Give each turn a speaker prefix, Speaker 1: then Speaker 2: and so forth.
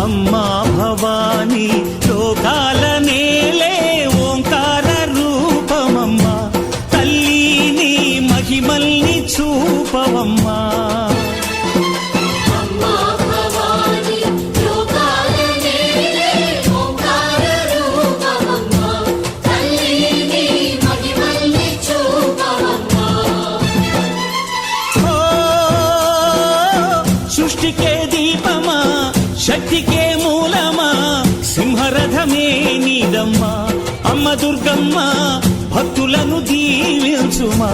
Speaker 1: అమ్మా భవానీ లోకాల నేలే ఓంకార రూపమమ్మా తల్లి నీ మహిమల్ని చూపవమ్మా సృష్టికే దీపమా శక్తికే మూలమా సింహరథమే నీదమ్మా అమ్మ దుర్గమ్మ భక్తులను దీవించుమా